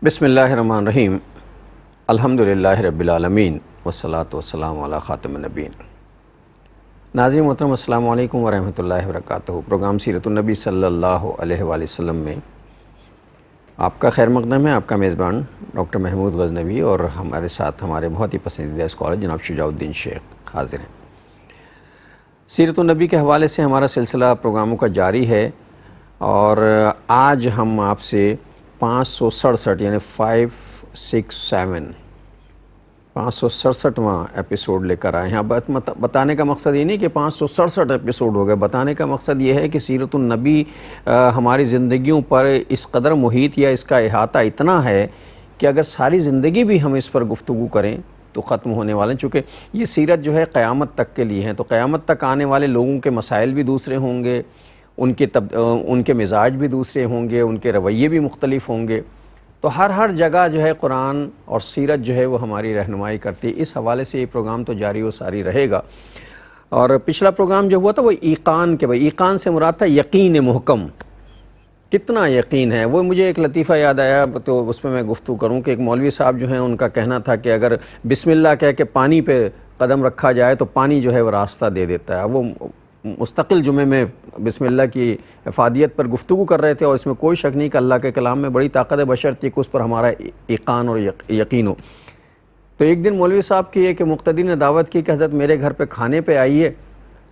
بسم اللہ الرحمن الرحیم، الحمدللہ رب العالمین والصلاة والسلام علی خاتم النبیین۔ ناظرین محترم، السلام علیکم ورحمۃ اللہ وبرکاتہ۔ پروگرام سیرت النبی صلی اللہ علیہ وآلہ وسلم میں آپ کا خیر مقدم ہے۔ آپ کا میزبان ڈاکٹر محمود غزنوی اور ہمارے ساتھ ہمارے بہت ہی پسندیدہ اسکالر جناب شجاع الدین شیخ حاضر ہیں۔ سیرت النبی کے حوالے سے ہمارا سلسلہ پروگراموں کا جاری ہے اور آج ہم آپ سے 567 یعنی 567واں ایپیسوڈ لے کر آئے ہیں۔ اب بتانے کا مقصد یہ نہیں کہ 567 ایپیسوڈ ہو گئے، بتانے کا مقصد یہ ہے کہ سیرت النبی ہماری زندگیوں پر اس قدر محیط یا اس کا احاطہ اتنا ہے کہ اگر ساری زندگی بھی ہم اس پر گفتگو کریں تو ختم ہونے والے ہیں، چونکہ یہ سیرت جو ہے قیامت تک کے لیے ہے، تو قیامت تک آنے والے لوگوں کے مسائل بھی دوسرے ہوں گے، ان کے مزاج بھی دوسرے ہوں گے، ان کے رویے بھی مختلف ہوں گے، تو ہر جگہ جو ہے قرآن اور سیرت جو ہے وہ ہماری رہنمائی کرتی ہے۔ اس حوالے سے یہ پروگرام تو جاری و ساری رہے گا۔ اور پچھلا پروگرام جو ہوا تھا وہ ایقان کے ایقان سے مراد تھا یقین محکم، کتنا یقین ہے۔ وہ مجھے ایک لطیفہ یاد آیا تو اس پہ میں گفتگو کروں کہ ایک مولوی صاحب جو ہیں ان کا کہنا تھا کہ اگر بسم اللہ کہہ کے پانی پہ قدم رکھا جائے تو پانی جو ہے وہ راستہ دے دیتا ہے۔ وہ مستقل جمعے میں بسم اللہ کی افادیت پر گفتگو کر رہے تھے اور اس میں کوئی شک نہیں کہ اللہ کے کلام میں بڑی طاقت بشرطیکہ کہ اس پر ہمارا ایقان اور یقین ہو۔ تو ایک دن مولوی صاحب کی ایک مقتدی نے دعوت کی کہ حضرت میرے گھر پہ کھانے پہ آئیے،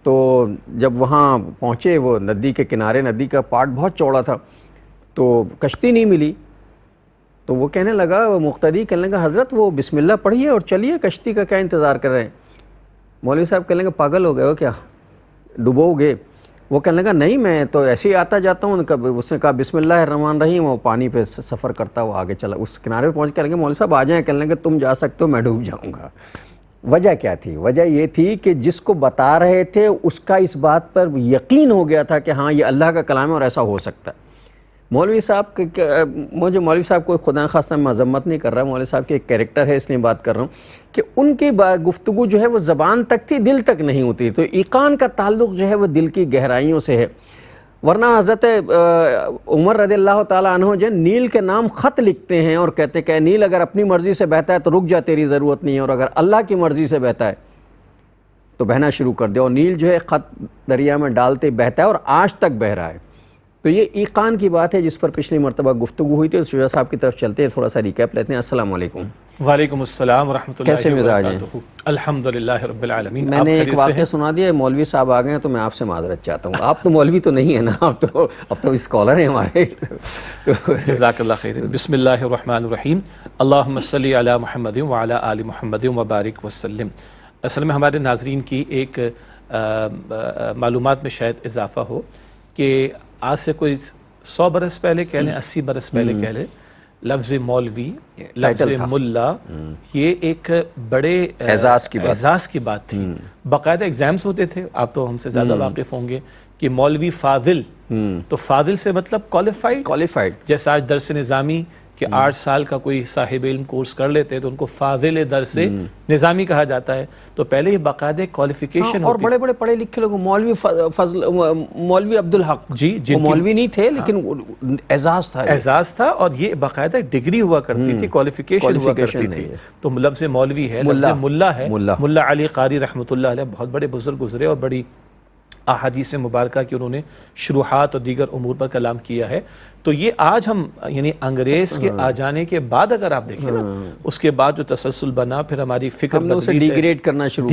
تو جب وہاں پہنچے وہ ندی کے کنارے، ندی کا پارٹ بہت چوڑا تھا تو کشتی نہیں ملی، تو وہ کہنے لگا، وہ مقتدی کہنے لگا حضرت وہ بسم اللہ پڑھیے اور چلیے، کشتی کا کیا انتظار کر رہے ہیں؟ مولوی صاحب کہنے لگا پاگل ہو گئے ہو کیا، ڈبو گے؟ وہ کہنے لگا نہیں، میں تو ایسے ہی آتا جاتا ہوں۔ اس نے کہا بسم اللہ الرحمن الرحیم، وہ پانی پہ سفر کرتا وہ آگے چلا، اس کنارے پہ پہنچ کے لگے مولوی صاحب آ جائیں، کہنے لگے تم جا سکتے ہو، میں ڈوب جاؤں گا۔ وجہ کیا تھی؟ وجہ یہ تھی کہ جس کو بتا رہے تھے اس کا اس بات پر یقین ہو گیا تھا کہ ہاں یہ اللہ کا کلام ہے اور ایسا ہو سکتا ہے۔ مولوی صاحب مجھے مولوی صاحب کو خدا نخواستہ مذمت نہیں کر رہا، مولوی صاحب کے ایک کریکٹر ہے اس لیے بات کر رہا ہوں کہ ان کی گفتگو جو ہے وہ زبان تک تھی، دل تک نہیں ہوتی، تو ایقان کا تعلق جو ہے وہ دل کی گہرائیوں سے ہے۔ ورنہ حضرت عمر رضی اللہ تعالیٰ عنہ جو نیل کے نام خط لکھتے ہیں اور کہتے کہ نیل اگر اپنی مرضی سے بہتا ہے تو رک جا، تیری ضرورت نہیں ہے، اور اگر اللہ کی مرضی سے بہتا ہے تو بہنا شروع کر دے، اور نیل جو ہے خط دریا میں ڈالتے بہتا ہے اور آج تک بہہ رہا ہے۔ تو یہ ایقان کی بات ہے جس پر پچھلی مرتبہ گفتگو ہوئی تھی۔ شجاع صاحب کی طرف چلتے ہیں، تھوڑا سا ریکیپ لیتے ہیں۔ السلام علیکم۔ وعلیکم السلام ورحمۃ اللہ کیسے مزاج ہیں؟ الحمدللہ رب العالمین۔ میں نے ایک واقعہ سنا دیا، مولوی صاحب آ گئے ہیں تو میں آپ سے معذرت چاہتا ہوں۔ آپ تو مولوی تو نہیں ہیں نا، اب تو اسکالر ہیں ہمارے۔ جزاک اللہ خیر۔ بسم اللہ الرحمن الرحیم، اللہم صلی علی محمد وعلی آل محمد وبارک وسلم۔ اصل میں ہمارے ناظرین کی ایک معلومات میں شاید اضافہ ہو کہ آج سے کوئی 100 برس پہلے کہہ لیں، 80 برس پہلے کہہ لیں، لفظ مولوی، لفظ ملا، یہ ایک بڑے اعزاز کی بات تھی۔ باقاعدہ ایگزامز ہوتے تھے، آپ تو ہم سے زیادہ واقف ہوں گے کہ مولوی فاضل، تو فاضل سے مطلب کوالیفائیڈ، جیسے آج درس نظامی کہ 8 سال کا کوئی صاحب علم کورس کر لیتے ہیں تو ان کو فاضل درس نظامی کہا جاتا ہے۔ تو پہلے یہ باقاعدہ کوالیفیکیشن اور بڑے بڑے پڑھے لکھے لوگ، مولوی عبدالحق، جی مولوی نہیں تھے لیکن اعزاز تھا، اور یہ باقاعدہ ڈگری ہوا کرتی تھی، کوالیفیکیشن ہوا کرتی تھی۔ تو لفظ مولوی ہے، لفظ ملا ہے، ملا علی قاری رحمۃ اللہ علیہ، بہت بڑے بزرگ گزرے اور بڑی احادیث مبارکہ کی انہوں نے شروحات اور دیگر امور پر کلام کیا ہے۔ تو یہ آج ہم یعنی انگریز کے آ جانے کے بعد اگر آپ دیکھیں نا، اس کے بعد جو تسلسل بنا، پھر ہماری فکر ڈیگریڈ کرنا شروع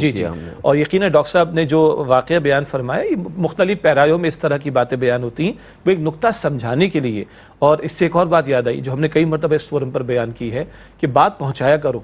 کیا، اور یقیناً ڈاکٹر صاحب نے جو واقعہ بیان فرمایا، یہ مختلف پیرایوں میں اس طرح کی باتیں بیان ہوتی ہیں، وہ ایک نقطہ سمجھانے کے لیے۔ اور اس سے ایک اور بات یاد آئی جو ہم نے کئی مرتبہ اس فورم پر بیان کی ہے کہ بات پہنچایا کرو۔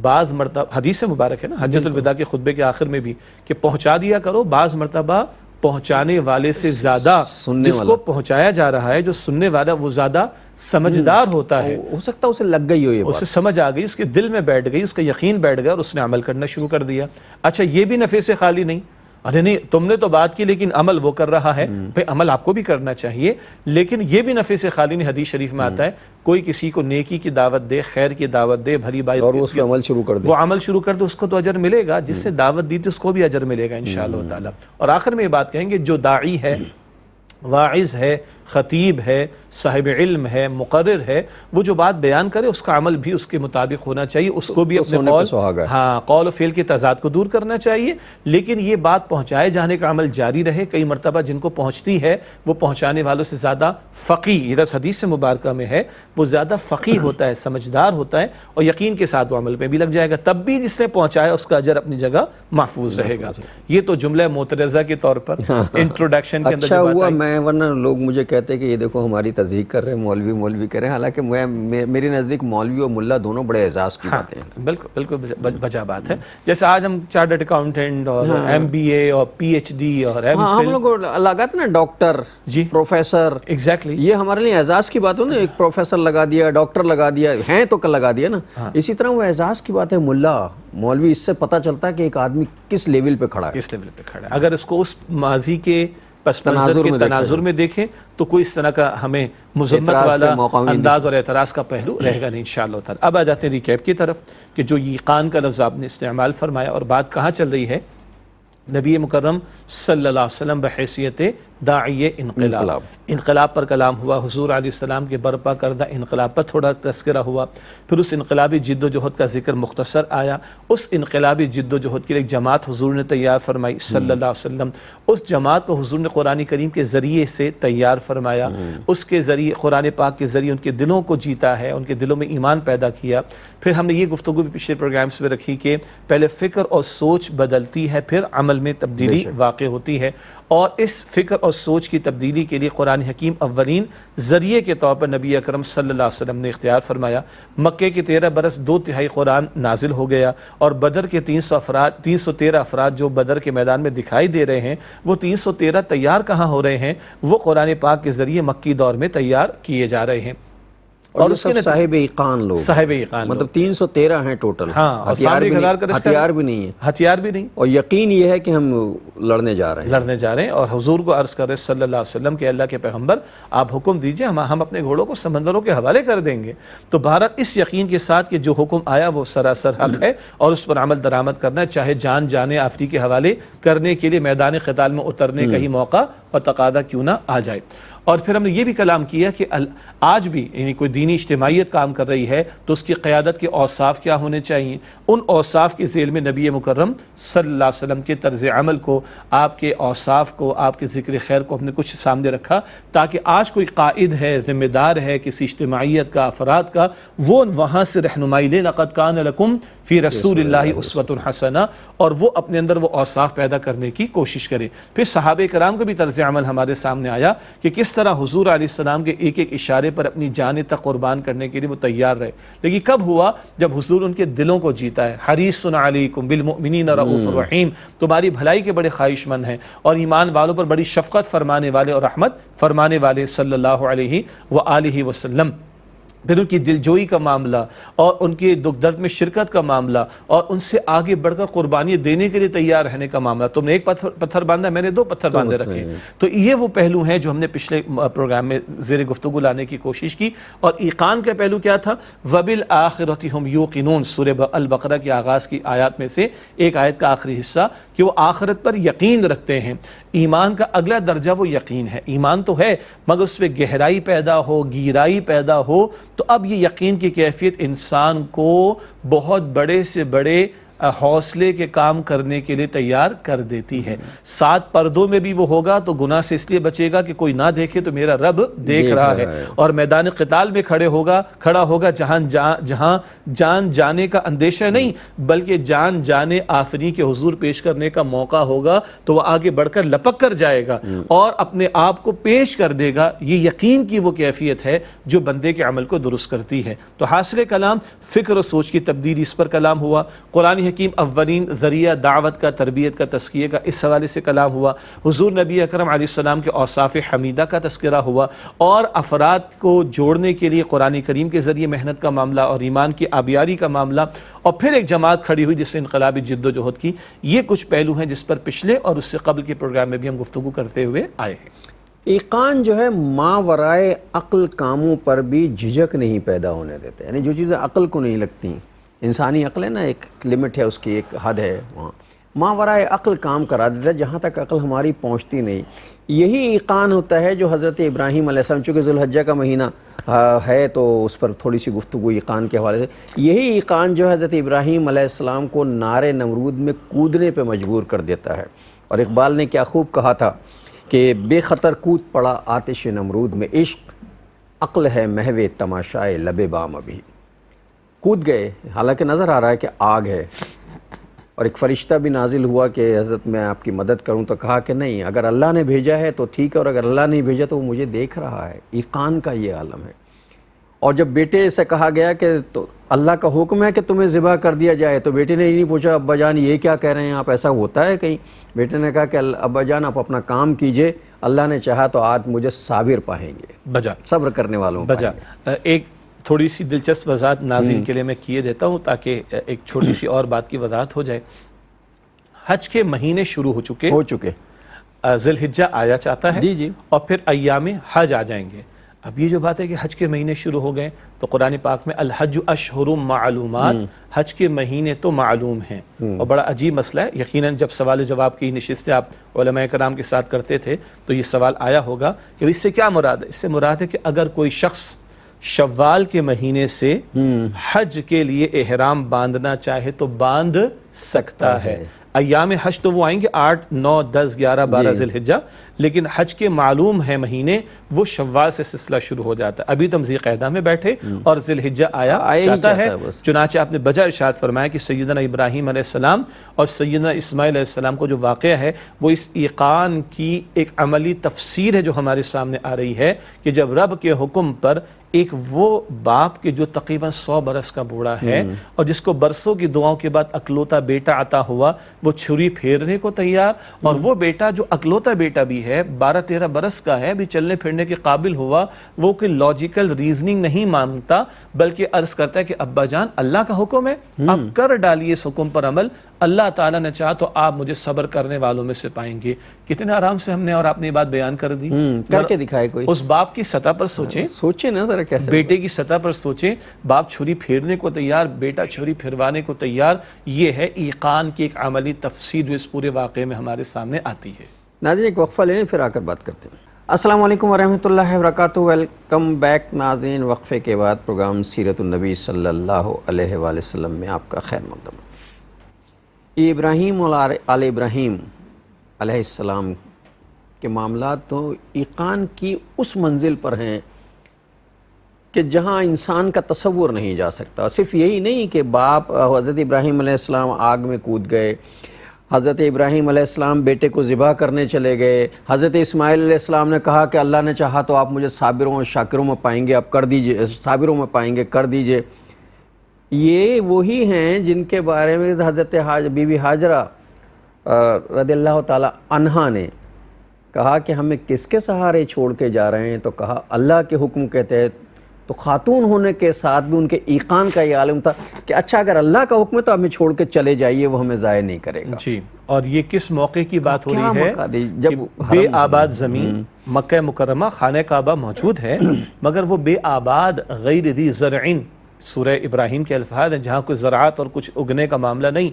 بعض مرتبہ حدیث مبارک ہے نا حجۃ الوداع کے خطبے کے آخر میں بھی کہ پہنچا دیا کرو، بعض مرتبہ پہنچانے والے سے زیادہ جس کو پہنچایا جا رہا ہے، جو سننے والا وہ زیادہ سمجھدار ہوتا ہے، ہو سکتا ہے اسے لگ گئی ہو، یہ اسے سمجھ آ گئی، اس کے دل میں بیٹھ گئی، اس کا یقین بیٹھ گیا اور اس نے عمل کرنا شروع کر دیا۔ اچھا یہ بھی نفع سے خالی نہیں، ارے نہیں تم نے تو بات کی لیکن عمل وہ کر رہا ہے، بھئی عمل آپ کو بھی کرنا چاہیے، لیکن یہ بھی نفع سے خالی نہیں۔ حدیث شریف میں آتا ہے کوئی کسی کو نیکی کی دعوت دے، خیر کی دعوت دے، بھلی بات، اور اس پہ عمل شروع کر دے، وہ عمل شروع کر دے، اس کو تو اجر ملے گا، جس سے دعوت دی تھی اس کو بھی اجر ملے گا انشاءاللہ تعالی۔ اور آخر میں یہ بات کہیں گے جو داعی ہے، واعظ ہے، خطیب ہے، صاحب علم ہے، مقرر ہے، وہ جو بات بیان کرے اس کا عمل بھی اس کے مطابق ہونا چاہیے، اس کو بھی اپنے قول و فعل کے تضاد کو دور کرنا چاہیے، لیکن یہ بات پہنچائے جانے کا عمل جاری رہے۔ کئی مرتبہ جن کو پہنچتی ہے وہ پہنچانے والوں سے زیادہ فقیہ، یہ حدیث سے مبارکہ میں ہے، وہ زیادہ فقیہ ہوتا ہے، سمجھدار ہوتا ہے، اور یقین کے ساتھ وہ عمل پہ بھی لگ جائے گا، تب بھی جس نے پہنچایا اس کا اجر اپنی جگہ محفوظ رہے گا۔ یہ تو جملہ معترضہ کے طور پر انٹروڈکشن کے اندر اچھا ہوا میں، ورنہ لوگ مجھے کہتے ہیں کہ یہ دیکھو ہماری تضحیق کر رہے ہیں، مولوی کر رہے ہیں، حالانکہ میرے نزدیک مولوی اور ملا دونوں بڑے اعزاز کی باتیں ہیں۔ بالکل بجا بات ہے، جیسے آج ہم چارٹرڈ اکاؤنٹنٹ اور MBA اور PhD اور ہم لوگ لگاتے نا ڈاکٹر، پروفیسر، ایگزیکٹلی یہ ہمارے لیے اعزاز کی بات ہو نا، ایک پروفیسر لگا دیا، ڈاکٹر لگا دیا، ہیں تو لگا دیا نا، اسی طرح وہ اعزاز کی بات ہے ملا، مولوی، اس سے پتہ چلتا ہے کہ ایک آدمی کس لیول پہ کھڑا ہے، کس لیول پہ کھڑا ہے۔ اگر اس کو اس ماضی کے پس منظر کے تناظر میں دیکھیں تو کوئی اس طرح کا ہمیں مذمت والا انداز اور اعتراض کا پہلو رہے گا نہیں انشاءاللہ تعالی۔ اب آ جاتے ہیں ریکیپ کی طرف کہ جو ایقان کا لفظ آپ نے استعمال فرمایا، اور بات کہاں چل رہی ہے؟ نبی مکرم صلی اللہ علیہ وسلم بحیثیت داعی انقلاب پر کلام ہوا، حضور علیہ السلام کے برپا کردہ انقلاب پر تھوڑا تذکرہ ہوا، پھر اس انقلابی جد و جہد کا ذکر مختصر آیا، اس انقلابی جد و جہد کے لیے ایک جماعت حضور نے تیار فرمائی صلی اللہ علیہ وسلم، اس جماعت کو حضور نے قرآن کریم کے ذریعے سے تیار فرمایا، اس کے ذریعے قرآن پاک کے ذریعے ان کے دلوں کو جیتا ہے، ان کے دلوں میں ایمان پیدا کیا۔ پھر ہم نے یہ گفتگو بھی پچھلے پروگرامز میں رکھی کہ پہلے فکر اور سوچ بدلتی ہے، پھر عمل میں تبدیلی واقع ہوتی ہے، اور اس فکر اور سوچ کی تبدیلی کے لیے قرآن حکیم اولین ذریعے کے طور پر نبی اکرم صلی اللہ علیہ وسلم نے اختیار فرمایا۔ مکے کے 13 برس 2/3 قرآن نازل ہو گیا، اور بدر کے 313 افراد جو بدر کے میدان میں دکھائی دے رہے ہیں، وہ 313 تیار کہاں ہو رہے ہیں؟ وہ قرآن پاک کے ذریعے مکی دور میں تیار کیے جا رہے ہیں، اور اس کے صاحب ایقان لوگ، صاحب ایقان مطلب 313 ہیں ٹوٹل، ہتھیار بھی نہیں، اور یقین یہ ہے کہ ہم لڑنے جا رہے ہیں، اور حضور کو عرض کر رہے صلی اللہ علیہ وسلم کہ اللہ کے پیغمبر آپ حکم دیجئے، ہم اپنے گھوڑوں کو سمندروں کے حوالے کر دیں گے۔ تو بہرحال اس یقین کے ساتھ کہ جو حکم آیا وہ سراسر حق ہے، اور اس پر عمل درآمد کرنا ہے، چاہے جان جانے آفری کے حوالے کرنے کے لیے میدان قتال میں اترنے کا ہی موقع اور تقاضا کیوں نہ آ جائے۔ اور پھر ہم نے یہ بھی کلام کیا کہ آج بھی یعنی کوئی دینی اجتماعیت کام کر رہی ہے تو اس کی قیادت کے اوصاف کیا ہونے چاہیے؟ ان اوصاف کے ذیل میں نبی مکرم صلی اللہ علیہ وسلم کے طرز عمل کو، آپ کے اوصاف کو، آپ کے ذکر خیر کو ہم نے کچھ سامنے رکھا، تاکہ آج کوئی قائد ہے، ذمہ دار ہے کسی اجتماعیت کا، افراد کا، وہ وہاں سے رہنمائی لے، لقد کان لکم فی رسول اللہ اسوۃ حسنہ، اور وہ اپنے اندر وہ اوصاف پیدا کرنے کی کوشش کرے۔ پھر صحابہ کرام کا بھی طرز عمل ہمارے سامنے آیا کہ کس طرح حضور علیہ السلام کے ایک ایک اشارے پر اپنی جانیں تک قربان کرنے کے لیے وہ تیار رہے، لیکن کب ہوا؟ جب حضور ان کے دلوں کو جیتا ہے۔ حریص علیکم بالمؤمنین رؤوف الرحیم، تمہاری بھلائی کے بڑے خواہش مند ہیں اور ایمان والوں پر بڑی شفقت فرمانے والے اور رحمت فرمانے والے صلی اللہ علیہ وآلہ وسلم۔ پھر ان کی دلجوئی کا معاملہ اور ان کے دکھ درد میں شرکت کا معاملہ اور ان سے آگے بڑھ کر قربانی دینے کے لیے تیار رہنے کا معاملہ۔ تم نے ایک پتھر باندھا، میں نے 2 پتھر باندھے رکھے۔ تو یہ وہ پہلو ہیں جو ہم نے پچھلے پروگرام میں زیر گفتگو لانے کی کوشش کی۔ اور ایقان کا پہلو کیا تھا؟ وَبِالْآخِرَةِ هُمْ يُوقِنُونَ، سورہ البقرہ کی آغاز کی آیات میں سے ایک آیت کا آخری حصہ کہ وہ آخرت پر یقین رکھتے ہیں۔ ایمان کا اگلا درجہ وہ یقین ہے، ایمان تو ہے مگر اس میں گہرائی پیدا ہو، گہرائی پیدا ہو، تو اب یہ یقین کی کیفیت انسان کو بہت بڑے سے بڑے حوصلے کے کام کرنے کے لیے تیار کر دیتی ہے۔ 7 پردوں میں بھی وہ ہوگا تو گناہ سے اس لیے بچے گا کہ کوئی نہ دیکھے تو میرا رب دیکھ رہا ہے، اور میدان قتال میں کھڑا ہوگا جہاں جان جانے کا اندیشہ نہیں بلکہ جان جانے آفرین کے حضور پیش کرنے کا موقع ہوگا، تو وہ آگے بڑھ کر لپک کر جائے گا اور اپنے آپ کو پیش کر دے گا۔ یہ یقین کی وہ کیفیت ہے جو بندے کے عمل کو درست کرتی ہے۔ تو حاصل کلام فکر و سوچ کی تبدیلی، اس پر کلام ہوا۔ قرآن حکیم اولین ذریعہ دعوت کا، تربیت کا، تزکیے کا، اس حوالے سے کلام ہوا۔ حضور نبی اکرم علیہ السلام کے اوصاف حمیدہ کا تذکرہ ہوا، اور افراد کو جوڑنے کے لیے قرآن کریم کے ذریعے محنت کا معاملہ اور ایمان کی آبیاری کا معاملہ، اور پھر ایک جماعت کھڑی ہوئی جس سے انقلابی جد و جہد کی۔ یہ کچھ پہلو ہیں جس پر پچھلے اور اس سے قبل کے پروگرام میں بھی ہم گفتگو کرتے ہوئے آئے ہیں۔ ایقان جو ہے ماورائے عقل کاموں پر بھی جھجک نہیں پیدا ہونے دیتے، یعنی جو چیزیں عقل کو نہیں لگتی، انسانی عقل ہے نا، ایک لمٹ ہے اس کی، ایک حد ہے وہاں، ماورائے عقل کام کرا دیتا ہے جہاں تک عقل ہماری پہنچتی نہیں. یہی ایقان ہوتا ہے جو حضرت ابراہیم علیہ السلام، چونکہ ذوالحجہ کا مہینہ ہے تو اس پر تھوڑی سی گفتگو ایقان کے حوالے سے. یہی ایقان جو حضرت ابراہیم علیہ السلام کو نار نمرود میں کودنے پہ مجبور کر دیتا ہے. اور اقبال نے کیا خوب کہا تھا کہ بے خطر کود پڑا آتش نمرود میں، عشق عقل ہے محو تماشائے لب بام. ابھی کود گئے، حالانکہ نظر آ رہا ہے کہ آگ ہے، اور ایک فرشتہ بھی نازل ہوا کہ حضرت میں آپ کی مدد کروں، تو کہا کہ نہیں، اگر اللہ نے بھیجا ہے تو ٹھیک ہے، اور اگر اللہ نہیں بھیجا تو وہ مجھے دیکھ رہا ہے. ایقان کا یہ عالم ہے. اور جب بیٹے سے کہا گیا کہ تو اللہ کا حکم ہے کہ تمہیں ذبح کر دیا جائے، تو بیٹے نے یہ نہیں پوچھا ابا جان یہ کیا کہہ رہے ہیں آپ، ایسا ہوتا ہے کہیں. بیٹے نے کہا کہ ابا جان آپ اپنا کام کیجئے، اللہ نے چاہا تو آج مجھے صابر پائیں گے، بجا صبر کرنے والوں بجا. ایک تھوڑی سی دلچسپ وضاحت ناظرین کے لیے میں کیے دیتا ہوں تاکہ ایک چھوٹی سی اور بات کی وضاحت ہو جائے. حج کے مہینے شروع ہو چکے، ذی الحجہ آیا چاہتا ہے، جی اور پھر ایام حج آ جائیں گے. اب یہ جو بات ہے کہ حج کے مہینے شروع ہو گئے تو قرآن پاک میں الحج اشہر معلومات، حج کے مہینے تو معلوم ہیں. اور بڑا عجیب مسئلہ ہے، یقیناً جب سوال جواب کی نشستیں آپ علماء کرام کے ساتھ کرتے تھے تو یہ سوال آیا ہوگا کہ اس سے کیا مراد ہے. اس سے مراد ہے کہ اگر کوئی شخص شوال کے مہینے سے حج کے لیے احرام باندھنا چاہے تو باندھ سکتا ہے. ایام حج تو وہ آئیں گے 8 9 10 11 12 ذی الحجہ، لیکن حج کے معلوم ہے مہینے وہ شوال سے سلسلہ شروع ہو جاتا ہے. ابھی تم ذی قعدہ میں بیٹھے اور ذی الحجہ آیا چاہتا ہے. چنانچہ آپ نے بجا ارشاد فرمایا کہ سیدنا ابراہیم علیہ السلام اور سیدنا اسماعیل علیہ السلام کو جو واقعہ ہے وہ اس ایقان کی ایک عملی تفسیر ہے جو ہمارے سامنے آ رہی ہے کہ جب رب کے حکم پر ایک وہ باپ کے جو تقریباً 100 برس کا بوڑھا ہے اور جس کو برسوں کی دعاؤں کے بعد اکلوتا بیٹا عطا ہوا، وہ چھری پھیرنے کو تیار، اور وہ بیٹا جو اکلوتا بیٹا بھی ہے 12-13 برس کا ہے، بھی چلنے پھرنے کے قابل ہوا، وہ کوئی لاجیکل ریزننگ نہیں مانگتا بلکہ عرض کرتا ہے کہ ابا جان اللہ کا حکم ہے، آپ کر ڈالیے اس حکم پر عمل، اللہ تعالیٰ نے چاہا تو آپ مجھے صبر کرنے والوں میں سے پائیں گے. کتنے آرام سے ہم نے اور آپ نے یہ بات بیان کر دی. کر کے دکھائے کوئی. اس باپ کی سطح پر سوچیں نا ذرا کیسے، بیٹے کی سطح پر سوچیں، باپ چھری پھیرنے کو تیار، بیٹا چھری پھروانے کو تیار. یہ ہے ایقان کی ایک عملی تفسیر جو اس پورے واقعے میں ہمارے سامنے آتی ہے. ناظرین ایک وقفہ لیں پھر آ کر بات کرتے ہیں. السلام علیکم ورحمۃ اللہ وبرکاتہ. ویلکم بیک ناظرین. وقفے کے بعد پروگرام سیرت النبی صلی اللہ علیہ وآلہ وسلم میں آپ کا خیر مقدم. ابراہیم اور آل ابراہیم علیہ السلام کے معاملات تو ایقان کی اس منزل پر ہیں کہ جہاں انسان کا تصور نہیں جا سکتا. صرف یہی نہیں کہ باپ حضرت ابراہیم علیہ السلام آگ میں کود گئے، حضرت ابراہیم علیہ السلام بیٹے کو ذبح کرنے چلے گئے، حضرت اسماعیل علیہ السلام نے کہا کہ اللہ نے چاہا تو آپ مجھے صابروں اور شاکروں میں پائیں گے، آپ کر دیجئے، صابروں میں پائیں گے، کر دیجئے. یہ وہی ہیں جن کے بارے میں حضرت بی بی ہاجرہ رضی اللہ تعالی عنہا نے کہا کہ ہمیں کس کے سہارے چھوڑ کے جا رہے ہیں، تو کہا اللہ کے حکم کے تحت. تو خاتون ہونے کے ساتھ بھی ان کے ایقان کا یہ عالم تھا کہ اچھا اگر اللہ کا حکم ہے تو ہمیں چھوڑ کے چلے جائیے، وہ ہمیں ضائع نہیں کرے گا. جی، اور یہ کس موقع کی بات ہو رہی ہے جب بے آباد زمین مکہ مکرمہ خانہ کعبہ موجود ہے، مگر وہ بے آباد غیر ذی زرعین، سورہ ابراہیم کے الفاظ ہیں جہاں کوئی زراعت اور کچھ اگنے کا معاملہ نہیں.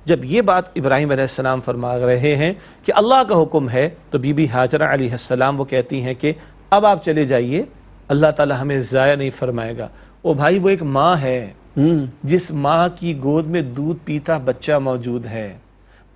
جب یہ بات ابراہیم علیہ السلام فرما رہے ہیں کہ اللہ کا حکم ہے، تو بی بی ہاجرہ علیہ السلام وہ کہتی ہیں کہ اب آپ چلے جائیے، اللہ تعالی ہمیں ضائع نہیں فرمائے گا. او بھائی، وہ ایک ماں ہے جس ماں کی گود میں دودھ پیتا بچہ موجود ہے،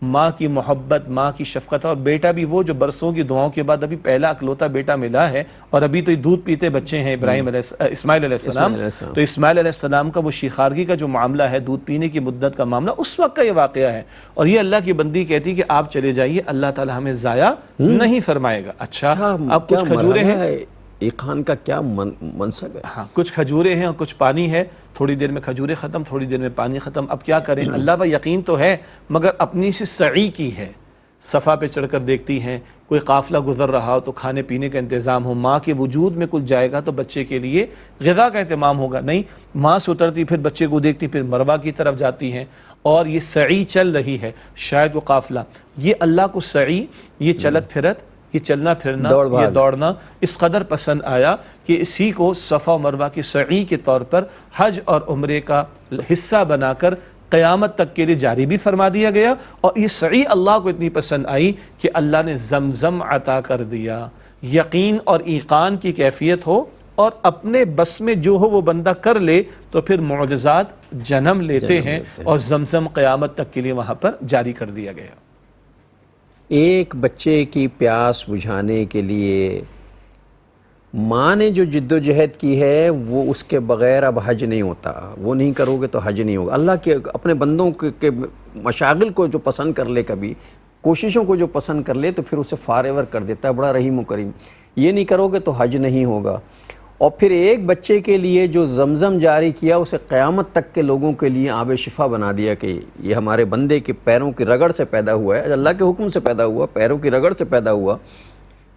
ماں کی محبت، ماں کی شفقت، اور بیٹا بھی وہ جو برسوں کی دعاؤں کے بعد ابھی پہلا اکلوتا بیٹا ملا ہے، اور ابھی تو یہ دودھ پیتے بچے ہیں اسماعیل علیہ السلام. تو اسماعیل علیہ السلام کا وہ شیخارگی کا جو معاملہ ہے، دودھ پینے کی مدت کا معاملہ، اس وقت کا یہ واقعہ ہے. اور یہ اللہ کی بندی کہتی کہ آپ چلے جائیے، اللہ تعالی ہمیں ضائع نہیں فرمائے گا. اچھا، اب کچھ کھجوریں ہیں، ایقان کا کیا منصب ہے. ہاں، کچھ کھجوریں ہیں اور کچھ پانی ہے، تھوڑی دیر میں کھجوریں ختم، تھوڑی دیر میں پانی ختم. اب کیا کریں؟ اللہ پر یقین تو ہے مگر اپنی سی سعی کی ہے. صفا پہ چڑھ کر دیکھتی ہیں کوئی قافلہ گزر رہا ہو تو کھانے پینے کا انتظام ہو، ماں کے وجود میں کچھ جائے گا تو بچے کے لیے غذا کا اہتمام ہوگا. نہیں، ماں سے اترتی پھر بچے کو دیکھتی، پھر مروہ کی طرف جاتی ہیں، اور یہ سعی چل رہی ہے. شاید وہ قافلہ، یہ اللہ کو سعی، یہ چلت پھرت، یہ چلنا پھرنا، یہ دوڑنا اس قدر پسند آیا کہ اسی کو صفا و مروہ کی سعی کے طور پر حج اور عمرے کا حصہ بنا کر قیامت تک کے لیے جاری بھی فرما دیا گیا. اور یہ سعی اللہ کو اتنی پسند آئی کہ اللہ نے زمزم عطا کر دیا. یقین اور ایقان کی کیفیت ہو اور اپنے بس میں جو ہو وہ بندہ کر لے تو پھر معجزات جنم لیتے ہیں، اور زمزم قیامت تک کے لیے وہاں پر جاری کر دیا گیا. ایک بچے کی پیاس بجھانے کے لیے ماں نے جو جد و جہد کی ہے وہ اس کے بغیر اب حج نہیں ہوتا. وہ نہیں کرو گے تو حج نہیں ہوگا. اللہ کے اپنے بندوں کے مشاغل کو جو پسند کر لے، کبھی کوششوں کو جو پسند کر لے تو پھر اسے فار ایور کر دیتا ہے. بڑا رحیم و کریم. یہ نہیں کرو گے تو حج نہیں ہوگا. اور پھر ایک بچے کے لیے جو زمزم جاری کیا اسے قیامت تک کے لوگوں کے لیے آب شفا بنا دیا کہ یہ ہمارے بندے کے پیروں کی رگڑ سے پیدا ہوا ہے، اللہ کے حکم سے پیدا ہوا، پیروں کی رگڑ سے پیدا ہوا،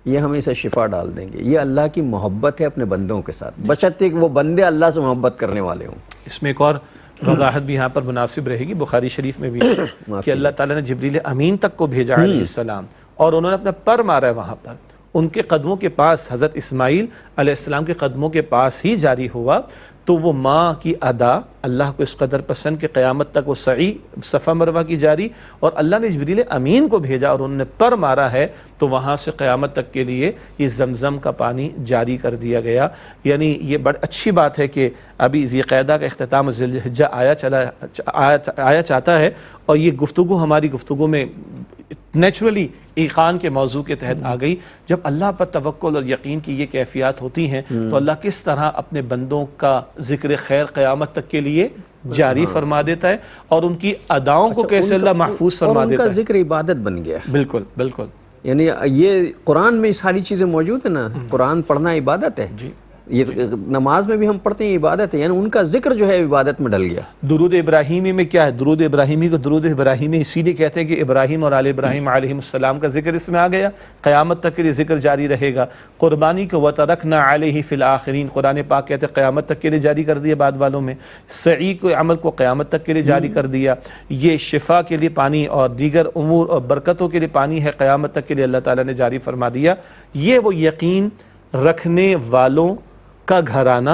یہ ہم اسے شفا ڈال دیں گے. یہ اللہ کی محبت ہے اپنے بندوں کے ساتھ، بشرطے کہ وہ بندے اللہ سے محبت کرنے والے ہوں. اس میں ایک اور وضاحت بھی یہاں پر مناسب رہے گی، بخاری شریف میں بھی کہ اللہ تعالیٰ نے جبریل امین تک کو بھیجا علیہ السلام، اور انہوں نے اپنا پر مارا ہے وہاں پر. ان کے قدموں کے پاس، حضرت اسماعیل علیہ السلام کے قدموں کے پاس ہی جاری ہوا. تو وہ ماں کی ادا اللہ کو اس قدر پسند کہ قیامت تک وہ سعی صفا مروہ کی جاری، اور اللہ نے جبریل امین کو بھیجا اور انہوں نے پر مارا ہے تو وہاں سے قیامت تک کے لیے یہ زمزم کا پانی جاری کر دیا گیا. یعنی یہ بڑی اچھی بات ہے کہ ابھی ذی قعدہ کا اختتام ذی الحجہ آیا چاہتا ہے، اور یہ گفتگو ہماری گفتگو میں نیچرلی ایقان کے موضوع کے تحت آ گئی. جب اللہ پر توکل اور یقین کی یہ کیفیات ہوتی ہیں تو اللہ کس طرح اپنے بندوں کا ذکر خیر قیامت تک کے لیے جاری فرما دیتا ہے، اور ان کی اداؤں کو کیسے اللہ محفوظ فرما دیتا ہے. ان کا ذکر عبادت بن گیا. بالکل بالکل. یعنی یہ قرآن میں ساری چیزیں موجود ہیں نا. قرآن پڑھنا عبادت ہے. جی. یہ نماز میں بھی ہم پڑھتے ہیں عبادت ہے، یعنی ان کا ذکر جو ہے عبادت میں ڈل گیا. درود ابراہیمی میں کیا ہے؟ درود ابراہیمی کو درود ابراہیمی اسی لیے کہتے ہیں کہ ابراہیم اور آل ابراہیم علیہ السلام کا ذکر اس میں آ گیا. قیامت تک کے لیے ذکر جاری رہے گا. قربانی کو وَتَرَكْنَا عَلَيْهِ فِي الْآخِرِينَ قرآن پاک کہتے ہیں قیامت تک کے لیے جاری کر دیا بعد والوں میں. سعی کو عمل کو قیامت تک کے لیے جاری کر دیا. یہ شفا کے لیے پانی اور دیگر امور اور برکتوں کے لیے پانی ہے، قیامت تک کے لیے اللہ تعالیٰ نے جاری فرما دیا. یہ وہ یقین رکھنے والوں کا گھرانہ،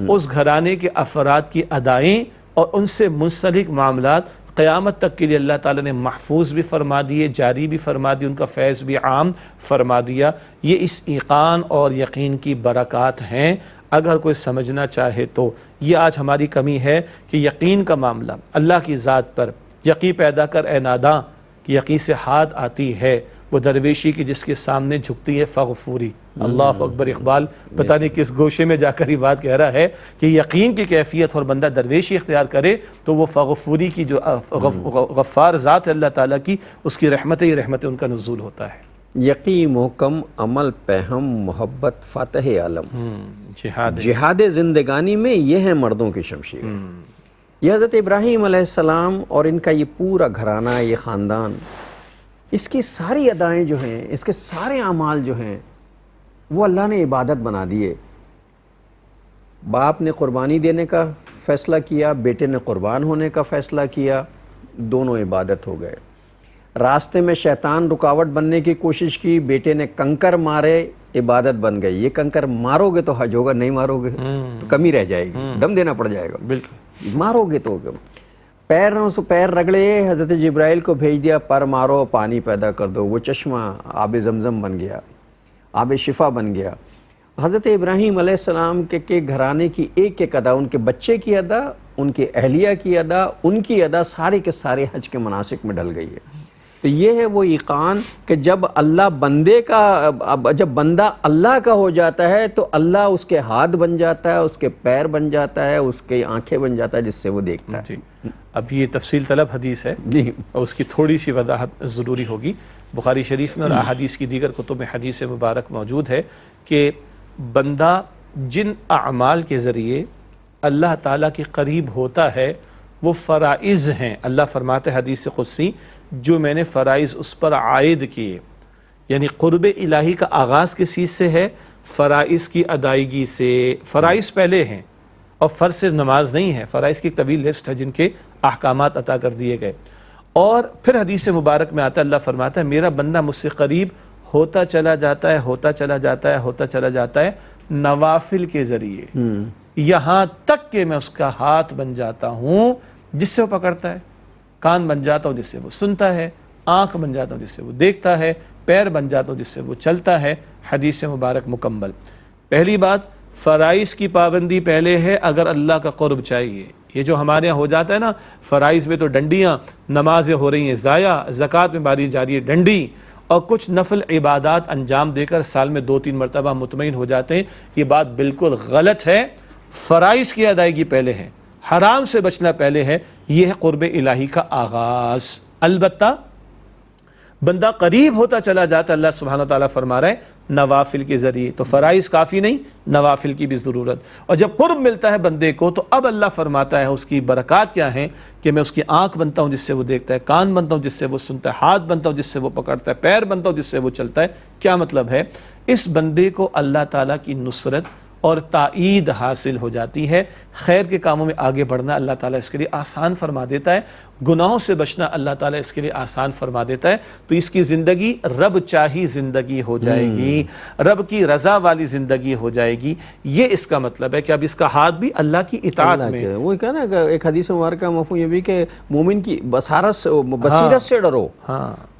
اس گھرانے کے افراد کی ادائیں اور ان سے منسلک معاملات قیامت تک کے لیے اللہ تعالیٰ نے محفوظ بھی فرما دیے، جاری بھی فرما دی، ان کا فیض بھی عام فرما دیا. یہ اس ایقان اور یقین کی برکات ہیں اگر کوئی سمجھنا چاہے تو. یہ آج ہماری کمی ہے کہ یقین کا معاملہ، اللہ کی ذات پر یقین پیدا کر اے ناداں، کہ یقین سے ہاتھ آتی ہے وہ درویشی کی جس کے سامنے جھکتی ہے فغفوری. اللہ اکبر. اقبال پتہ نہیں کس گوشے میں جا کر یہ بات کہہ رہا ہے کہ یقین کی کیفیت اور بندہ درویشی اختیار کرے تو وہ فغفوری کی جو غفار ذات ہے اللہ تعالیٰ کی، اس کی رحمت ہی رحمت ان کا نزول ہوتا ہے. یقین محکم عمل پہم محبت فاتح عالم. جہاد زندگانی میں یہ ہے مردوں کی شمشیر. یہ حضرت ابراہیم علیہ السلام اور ان کا یہ پورا گھرانہ، یہ خاندان، اس کی ساری ادائیں جو ہیں، اس کے سارے اعمال جو ہیں وہ اللہ نے عبادت بنا دیے. باپ نے قربانی دینے کا فیصلہ کیا، بیٹے نے قربان ہونے کا فیصلہ کیا، دونوں عبادت ہو گئے. راستے میں شیطان رکاوٹ بننے کی کوشش کی، بیٹے نے کنکر مارے، عبادت بن گئی. یہ کنکر مارو گے تو حج ہوگا، نہیں مارو گے تو کمی رہ جائے گی، دم دینا پڑ جائے گا. بالکل. مارو گے تو پیر رگڑے، حضرت جبرائیل کو بھیج دیا، پر مارو پانی پیدا کر دو. وہ چشمہ آب زمزم بن گیا، آب شفا بن گیا. حضرت ابراہیم علیہ السلام کے گھرانے کی ایک ایک ادا، ان کے بچے کی ادا، ان کی اہلیہ کی ادا، ان کی ادا سارے کے سارے حج کے مناسک میں ڈل گئی ہے. تو یہ ہے وہ ایقان کہ جب اللہ جب بندہ اللہ کا ہو جاتا ہے تو اللہ اس کے ہاتھ بن جاتا ہے، اس کے پیر بن جاتا ہے، اس کے آنکھیں بن جاتا ہے جس سے وہ دیکھتا ہے. اب یہ تفصیل طلب حدیث ہے اور اس کی تھوڑی سی وضاحت ضروری ہوگی. بخاری شریف میں اور احادیث کی دیگر کتب میں حدیث مبارک موجود ہے کہ بندہ جن اعمال کے ذریعے اللہ تعالیٰ کے قریب ہوتا ہے وہ فرائض ہیں. اللہ فرماتے ہیں حدیث قدسی، جو میں نے فرائض اس پر عائد کیے. یعنی قرب الہی کا آغاز کس چیز سے ہے؟ فرائض کی ادائیگی سے. فرائض پہلے ہیں اور فرض سے نماز نہیں ہے. فرائض کی طویل لسٹ ہے جن کے احکامات عطا کر دیے گئے. اور پھر حدیث مبارک میں آتا ہے، اللہ فرماتا ہے میرا بندہ مجھ سے قریب ہوتا چلا جاتا ہے، ہوتا چلا جاتا ہے، ہوتا چلا جاتا ہے نوافل کے ذریعے، یہاں تک کہ میں اس کا ہاتھ بن جاتا ہوں جس سے وہ پکڑتا ہے، کان بن جاتا ہوں جس سے وہ سنتا ہے، آنکھ بن جاتا ہوں جس سے وہ دیکھتا ہے، پیر بن جاتا ہوں جس سے وہ چلتا ہے۔ حدیث مبارک مکمل۔ پہلی بات، فرائض کی پابندی پہلے ہے اگر اللہ کا قرب چاہیے۔ یہ جو ہمارے یہاں ہو جاتا ہے نا، فرائض میں تو ڈنڈیاں، نمازیں ہو رہی ہیں ضائع، زکوٰۃ میں باری جاری ہے ڈنڈی، اور کچھ نفل عبادات انجام دے کر سال میں 2-3 مرتبہ مطمئن ہو جاتے ہیں۔ یہ بات بالکل غلط ہے۔ فرائض کی ادائیگی پہلے ہے، حرام سے بچنا پہلے ہے۔ یہ ہے قرب الہی کا آغاز۔ البتہ بندہ قریب ہوتا چلا جاتا، اللہ سبحانہ وتعالیٰ فرما رہا ہے نوافل کے ذریعے، تو فرائض کافی نہیں، نوافل کی بھی ضرورت۔ اور جب قرب ملتا ہے بندے کو تو اب اللہ فرماتا ہے اس کی برکات کیا ہیں کہ میں اس کی آنکھ بنتا ہوں جس سے وہ دیکھتا ہے، کان بنتا ہوں جس سے وہ سنتا ہے، ہاتھ بنتا ہوں جس سے وہ پکڑتا ہے، پیر بنتا ہوں جس سے وہ چلتا ہے۔ کیا مطلب ہے؟ اس بندے کو اللہ تعالیٰ کی نصرت اور تائید حاصل ہو جاتی ہے۔ خیر کے کاموں میں آگے بڑھنا اللہ تعالیٰ اس کے لیے آسان فرما دیتا ہے، گناہوں سے بچنا اللہ تعالیٰ اس کے لیے آسان فرما دیتا ہے، تو اس کی زندگی رب چاہی زندگی ہو جائے گی، رب کی رضا والی زندگی ہو جائے گی۔ یہ اس کا مطلب ہے کہ اب اس کا ہاتھ بھی اللہ کی اطاعت میں۔ وہ کہنا کہ ایک حدیث مبارکہ مفہوم یہ بھی کہ مومن کی بصیرت سے ڈرو،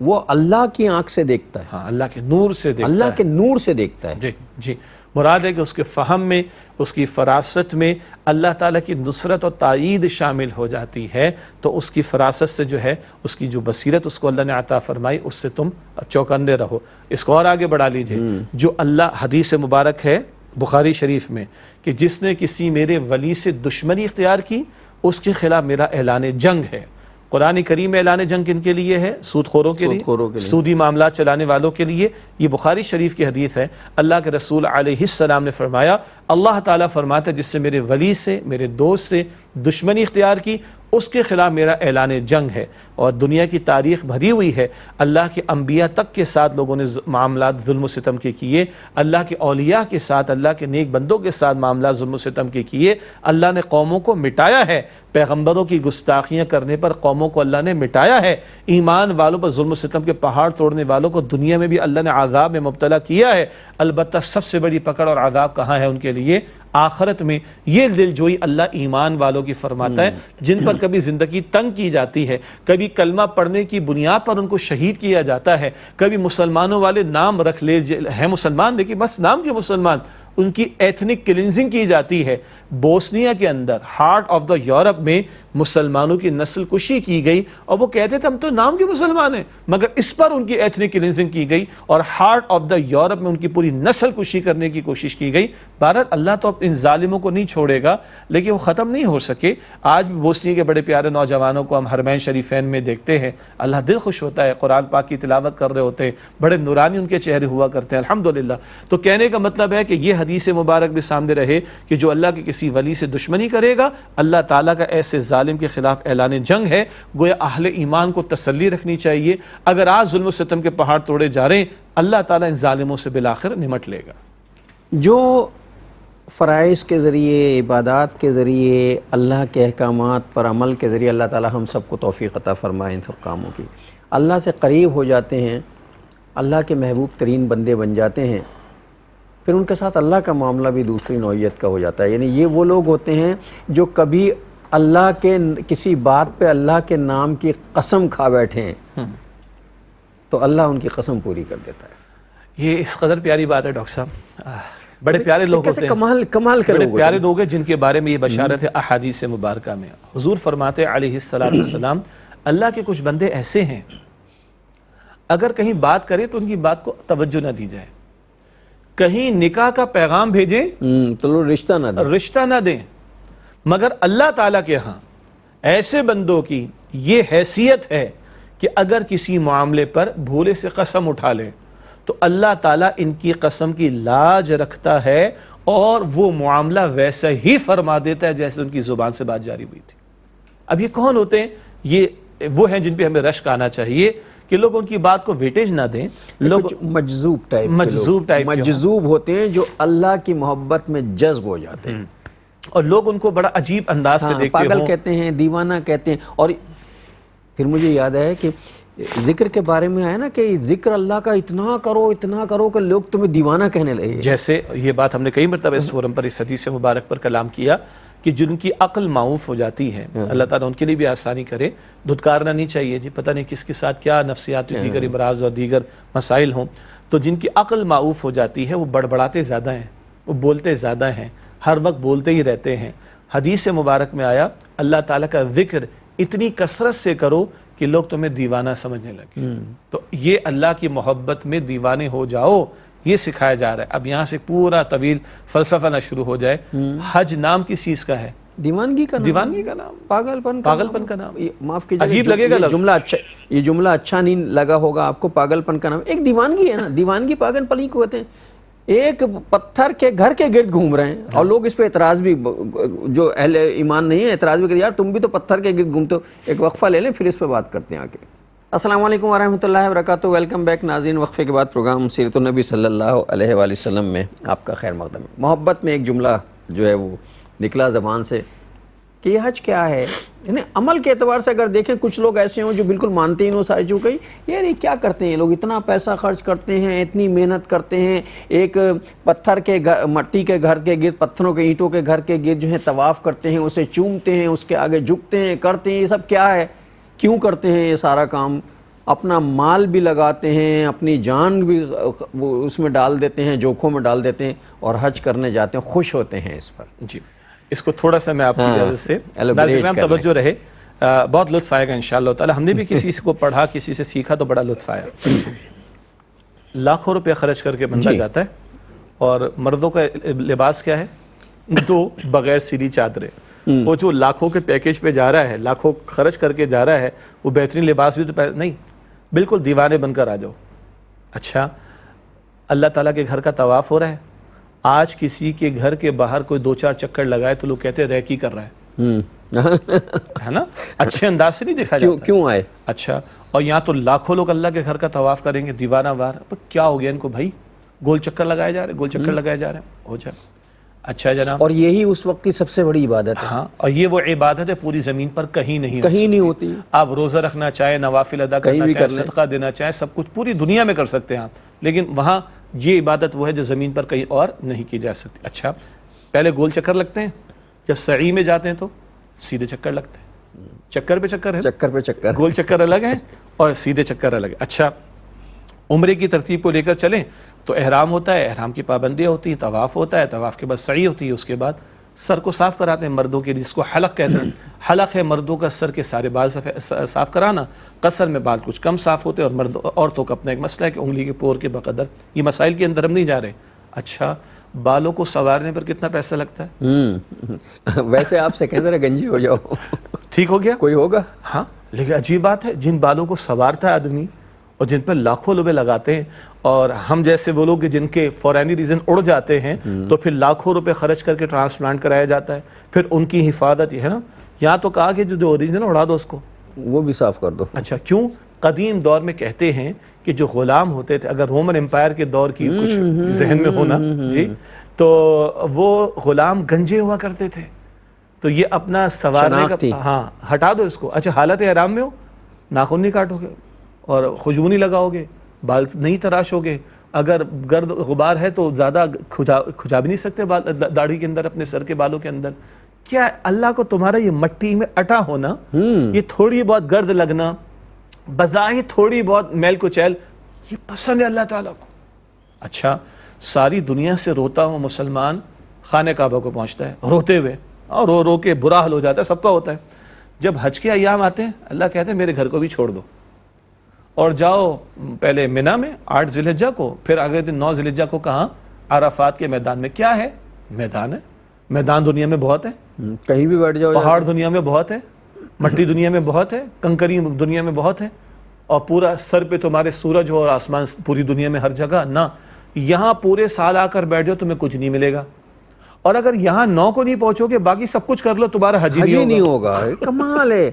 وہ اللہ کی آنکھ سے دیکھتا ہے، ہاں، اللہ کے نور سے دیکھتا ہے، اللہ کے نور سے دیکھتا ہے۔ جی جی، مراد ہے کہ اس کے فہم میں، اس کی فراست میں اللہ تعالیٰ کی نصرت اور تائید شامل ہو جاتی ہے، تو اس کی فراست سے جو ہے، اس کی جو بصیرت اس کو اللہ نے عطا فرمائی، اس سے تم چوکندے رہو۔ اس کو اور آگے بڑھا لیجئے، جو اللہ، حدیث مبارک ہے بخاری شریف میں کہ جس نے کسی میرے ولی سے دشمنی اختیار کی، اس کے خلاف میرا اعلان جنگ ہے۔ قرآن کریم میں اعلان جنگ کن کے لیے ہے؟ سود خوروں کے لیے، سودی معاملات چلانے والوں کے لیے۔ یہ بخاری شریف کی حدیث ہے۔ اللہ کے رسول علیہ السلام نے فرمایا، اللہ تعالیٰ فرماتا ہے جس سے میرے ولی سے، میرے دوست سے دشمنی اختیار کی، اس کے خلاف میرا اعلان جنگ ہے۔ اور دنیا کی تاریخ بھری ہوئی ہے، اللہ کے انبیاء تک کے ساتھ لوگوں نے معاملات ظلم و ستم کے کیے، اللہ کے اولیاء کے ساتھ، اللہ کے نیک بندوں کے ساتھ معاملات ظلم و ستم کے کیے۔ اللہ نے قوموں کو مٹایا ہے، پیغمبروں کی گستاخیاں کرنے پر قوموں کو اللہ نے مٹایا ہے، ایمان والوں پر ظلم و ستم کے پہاڑ توڑنے والوں کو دنیا میں بھی اللہ نے عذاب میں مبتلا کیا ہے۔ البتہ سب سے بڑی پکڑ اور عذاب کہاں ہے ان کے لیے؟ آخرت میں۔ یہ دلجوئی اللہ ایمان والوں کی فرماتا ہے، جن پر کبھی زندگی تنگ کی جاتی ہے، کبھی کلمہ پڑھنے کی بنیاد پر ان کو شہید کیا جاتا ہے، کبھی مسلمانوں والے نام رکھ لے ہیں مسلمان لیکن بس نام کے مسلمان، ان کی ایتھنک کلینزنگ کی جاتی ہے۔ بوسنیا کے اندر، ہارٹ آف دا یورپ میں مسلمانوں کی نسل کشی کی گئی، اور وہ کہتے تھے ہم تو نام کے مسلمان ہیں، مگر اس پر ان کی ایتھنک کلینزنگ کی گئی اور ہارٹ آف دا یورپ میں ان کی پوری نسل کشی کرنے کی کوشش کی گئی۔ بہرحال اللہ تو ان ظالموں کو نہیں چھوڑے گا، لیکن وہ ختم نہیں ہو سکے۔ آج بھی بوسنیا کے بڑے پیارے نوجوانوں کو ہم حرمین شریفین میں دیکھتے ہیں، اللہ دل خوش ہوتا ہے، قرآن پاک کی تلاوت کر رہے ہوتے ہیں، بڑے نورانی ان کے چہرے ہوا کرتے ہیں، الحمدللہ۔ تو کہنے کا مطلب ہے کہ یہ حدیث مبارک بھی سامنے رہے کہ جو اللہ کے کسی ولی سے دشمنی کرے گا، اللہ تعالیٰ کا ایسے ظالم کے خلاف اعلان جنگ ہے۔ گویا اہل ایمان کو تسلی رکھنی چاہیے، اگر آج ظلم و ستم کے پہاڑ توڑے جا رہے ہیں، اللہ تعالیٰ ان ظالموں سے بالآخر نمٹ لے گا۔ جو فرائض کے ذریعے، عبادات کے ذریعے، اللہ کے احکامات پر عمل کے ذریعے اللہ تعالیٰ ہم سب کو توفیق عطا فرمائے ان سب کاموں کی، اللہ سے قریب ہو جاتے ہیں، اللہ کے محبوب ترین بندے بن جاتے ہیں، پھر ان کے ساتھ اللہ کا معاملہ بھی دوسری نوعیت کا ہو جاتا ہے۔ یعنی یہ وہ لوگ ہوتے ہیں جو کبھی اللہ کے کسی بات پہ اللہ کے نام کی قسم کھا بیٹھے ہیں تو اللہ ان کی قسم پوری کر دیتا ہے۔ یہ اس قدر پیاری بات ہے ڈاکٹر صاحب، بڑے پیارے لوگ ہوتے ہیں، کمال کے بڑے لوگ پیارے لوگ ہیں جن کے بارے میں یہ بشارت ہے احادیث مبارکہ میں۔ حضور فرماتے علیہ السلام، اللہ کے کچھ بندے ایسے ہیں اگر کہیں بات کرے تو ان کی بات کو توجہ نہ دی جائے، کہیں نکاح کا پیغام بھیجیں تو رشتہ نہ دیں، مگر اللہ تعالیٰ کے ہاں ایسے بندوں کی یہ حیثیت ہے کہ اگر کسی معاملے پر بھولے سے قسم اٹھا لیں تو اللہ تعالیٰ ان کی قسم کی لاج رکھتا ہے اور وہ معاملہ ویسا ہی فرما دیتا ہے جیسے ان کی زبان سے بات جاری ہوئی تھی۔ اب یہ کون ہوتے ہیں؟ یہ وہ ہیں جن پہ ہمیں رشک آنا چاہیے کہ لوگ ان کی بات کو ویٹیج نہ دیں، لوگ مجذوب ہوتے ہیں جو اللہ کی محبت میں جذب ہو جاتے ہیں، اور لوگ ان کو بڑا عجیب انداز سے دیکھتے ہیں، پاگل کہتے ہیں، دیوانہ کہتے ہیں۔ اور پھر مجھے یاد ہے کہ ذکر کے بارے میں آیا نا کہ ذکر اللہ کا اتنا کرو کہ لوگ تمہیں دیوانہ کہنے لگے۔ جیسے یہ بات ہم نے کئی مرتبہ اس فورم پر، اس حدیث مبارک پر کلام کیا کہ جن کی عقل معوف ہو جاتی ہے، اللہ تعالیٰ ان کے لیے بھی آسانی کرے، دھتکارنا نہیں چاہیے جی، پتہ نہیں کس کے ساتھ کیا نفسیاتی دیگر امراض اور دیگر مسائل ہوں، تو جن کی عقل معوف ہو جاتی ہے وہ بڑبڑاتے زیادہ ہیں، وہ بولتے زیادہ ہیں، ہر وقت بولتے ہی رہتے ہیں۔ حدیث مبارک میں آیا اللہ تعالیٰ کا ذکر اتنی کثرت سے کرو کہ لوگ تمہیں دیوانہ سمجھنے لگے، تو یہ اللہ کی محبت میں دیوانے ہو جاؤ، یہ سکھایا جا رہا ہے۔ اب یہاں سے پورا طویل فلسفہ نہ شروع ہو جائے۔ حج نام کس چیز کا ہے؟ دیوانگی کا نام، دیوانگی کا نام، پاگل پن کا نام۔ معاف کیجیے، عجیب لگے گا یہ جملہ اچھا نہیں لگا ہوگا آپ کو، پاگل پن کا نام ایک دیوانگی ہے نا، دیوانگی پاگل پن کو کہتے ہیں۔ ایک پتھر کے گھر کے گرد گھوم رہے ہیں اور لوگ اس پہ اعتراض بھی، جو اہل ایمان نہیں ہے اعتراض بھی کرتے یار تم بھی تو پتھر کے گرد گھومتے ہو۔ ایک وقفہ لے لیں پھر اس پہ بات کرتے ہیں آگے۔ السلام علیکم ورحمۃ اللہ وبرکاتہ، ویلکم بیک ناظرین۔ وقفے کے بعد پروگرام سیرت النبی صلی اللہ علیہ وآلہ وسلم میں آپ کا خیر مقدم ہے۔ محبت میں ایک جملہ جو ہے وہ نکلا زبان سے کہ یہ حج کیا ہے، یعنی عمل کے اعتبار سے اگر دیکھیں کچھ لوگ ایسے ہوں جو بالکل مانتے ہیں ساری چیزوں کہیں یار یہ کیا کرتے ہیں لوگ، اتنا پیسہ خرچ کرتے ہیں، اتنی محنت کرتے ہیں، ایک پتھر کے مٹی کے گھر کے گرد، پتھروں کے اینٹوں کے گھر کے گرد جو ہے طواف کرتے ہیں، اسے چومتے ہیں، اس کے آگے جھکتے ہیں، کرتے ہیں، یہ سب کیا ہے، کیوں کرتے ہیں یہ سارا کام؟ اپنا مال بھی لگاتے ہیں، اپنی جان بھی اس میں ڈال دیتے ہیں، جوکھوں میں ڈال دیتے ہیں اور حج کرنے جاتے ہیں، خوش ہوتے ہیں اس پر۔ جی اس کو تھوڑا سا میں آپ کی اجازت سے ناظرین توجہ رہے، بہت لطف آئے گا انشاءاللہ تعالی۔ ہم نے بھی کسی سے کو پڑھا، کسی سے سیکھا تو بڑا لطف آیا۔ لاکھوں روپے خرچ کر کے بندہ جاتا ہے اور مردوں کا لباس کیا ہے؟ دو بغیر سیدھی چادریں۔ وہ جو لاکھوں کے پیکیج پہ جا رہا ہے، لاکھوں خرچ کر کے جا رہا ہے، وہ بہترین لباس بھی تو نہیں، بالکل دیوانے بن کر آ جاؤ۔ اچھا اللہ تعالیٰ کے گھر کا طواف ہو رہا ہے، آج کسی کے گھر کے باہر کوئی دو چار چکر لگائے تو لوگ کہتے ہیں ریکی کر رہا ہے نا، اچھے انداز سے نہیں دیکھا جاتا۔ کیوں آئے؟ اچھا، اور یہاں تو لاکھوں لوگ اللہ کے گھر کا طواف کریں گے دیوانہ وار، کیا ہو گیا ان کو بھائی؟ گول چکر لگائے جا رہے، گول چکر لگائے جا رہے ہیں، ہو جائے۔ اچھا جناب، اور یہی اس وقت کی سب سے بڑی عبادت ہے۔ ہاں، اور یہ وہ عبادت ہے پوری زمین پر کہیں نہیں ہوتی۔ آپ روزہ رکھنا چاہیں، نوافل ادا کرنا چاہیں، صدقہ دینا چاہیں، سب کچھ پوری دنیا میں کر سکتے ہیں آپ، لیکن وہاں یہ عبادت وہ ہے جو زمین پر کہیں اور نہیں کی جا سکتی۔ اچھا، پہلے گول چکر لگتے ہیں، جب سعی میں جاتے ہیں تو سیدھے چکر لگتے ہیں، چکر پہ چکر ہے، چکر پہ چکر، گول چکر الگ ہے اور سیدھے چکر الگ ہے۔ اچھا، عمرے کی ترتیب کو لے کر چلیں تو احرام ہوتا ہے، احرام کی پابندیاں ہوتی ہیں، طواف ہوتا ہے، طواف کے بعد سعی ہوتی ہے، اس کے بعد سر کو صاف کراتے ہیں مردوں کے لیے، جس کو حلق کہتے ہیں۔ حلق ہے مردوں کا سر کے سارے بال صاف کرانا، قصر میں بال کچھ کم صاف ہوتے ہیں، اور عورتوں کا اپنا ایک مسئلہ ہے کہ انگلی کے پور کے بقدر، یہ مسائل کے اندر ہم نہیں جا رہے۔ اچھا، بالوں کو سنوارنے پر کتنا پیسہ لگتا ہے؟ ویسے آپ سے کہہ رہے گنجی ہو جاؤ، ٹھیک ہو گیا، کوئی ہوگا؟ ہاں، لیکن عجیب بات ہے، جن بالوں کو سنوارتا ہے آدمی اور جن پر لاکھوں روپے لگاتے ہیں، اور ہم جیسے وہ لوگ جن کے فورینی ریزن اڑ جاتے ہیں تو پھر لاکھوں روپے خرچ کر کے ٹرانسپلانٹ کرایا جاتا ہے، پھر ان کی حفاظت یہ ہے نا، یہاں تو کہا کہ جو اوریجنل اڑا دو اس کو، وہ بھی صاف کر دو۔ اچھا، کیوں؟ قدیم دور میں کہتے ہیں کہ جو غلام ہوتے تھے، اگر رومن امپائر کے دور کی کچھ ذہن میں ہونا جی، تو وہ غلام گنجے ہوا کرتے تھے، تو یہ اپنا سوارنے کا، ہاں ہٹا دو اس کو۔ اچھا، حالت احرام میں ہو، ناخن نہیں کاٹو گے اور خوشبو نہیں لگاؤ گے، بال نہیں تراشو گے، اگر گرد غبار ہے تو زیادہ کھجا بھی نہیں سکتے داڑھی کے اندر، اپنے سر کے بالوں کے اندر۔ کیا اللہ کو تمہارا یہ مٹی میں اٹا ہونا، یہ تھوڑی بہت گرد لگنا، بظاہر تھوڑی بہت میل کچیل، یہ پسند ہے اللہ تعالیٰ کو؟ اچھا، ساری دنیا سے روتا ہوں مسلمان خانہ کعبہ کو پہنچتا ہے روتے ہوئے، اور رو رو کے برا حال ہو جاتا ہے، سب کا ہوتا ہے۔ جب حج کے ایام آتے ہیں اللہ کہتے ہیں میرے گھر کو بھی چھوڑ دو اور جاؤ پہلے منی میں 8 ذی الحجہ کو، پھر اگلے دن 9 ذی الحجہ کو کہاں؟ عرفات کے میدان میں۔ کیا ہے؟ میدان ہے، میدان دنیا میں بہت ہے، کہیں بھی بیٹھ جاؤ، پہاڑ دنیا میں بہت ہے، مٹی دنیا میں بہت ہے، کنکری دنیا میں بہت ہے، اور پورا سر پہ تمہارے سورج ہو اور آسمان پوری دنیا میں ہر جگہ نہ، یہاں پورے سال آ کر بیٹھ جاؤ تمہیں کچھ نہیں ملے گا، اور اگر یہاں 9 کو نہیں پہنچو گے باقی سب کچھ کر لو تمہارا حج ہی نہیں ہوگا۔ کمال ہے،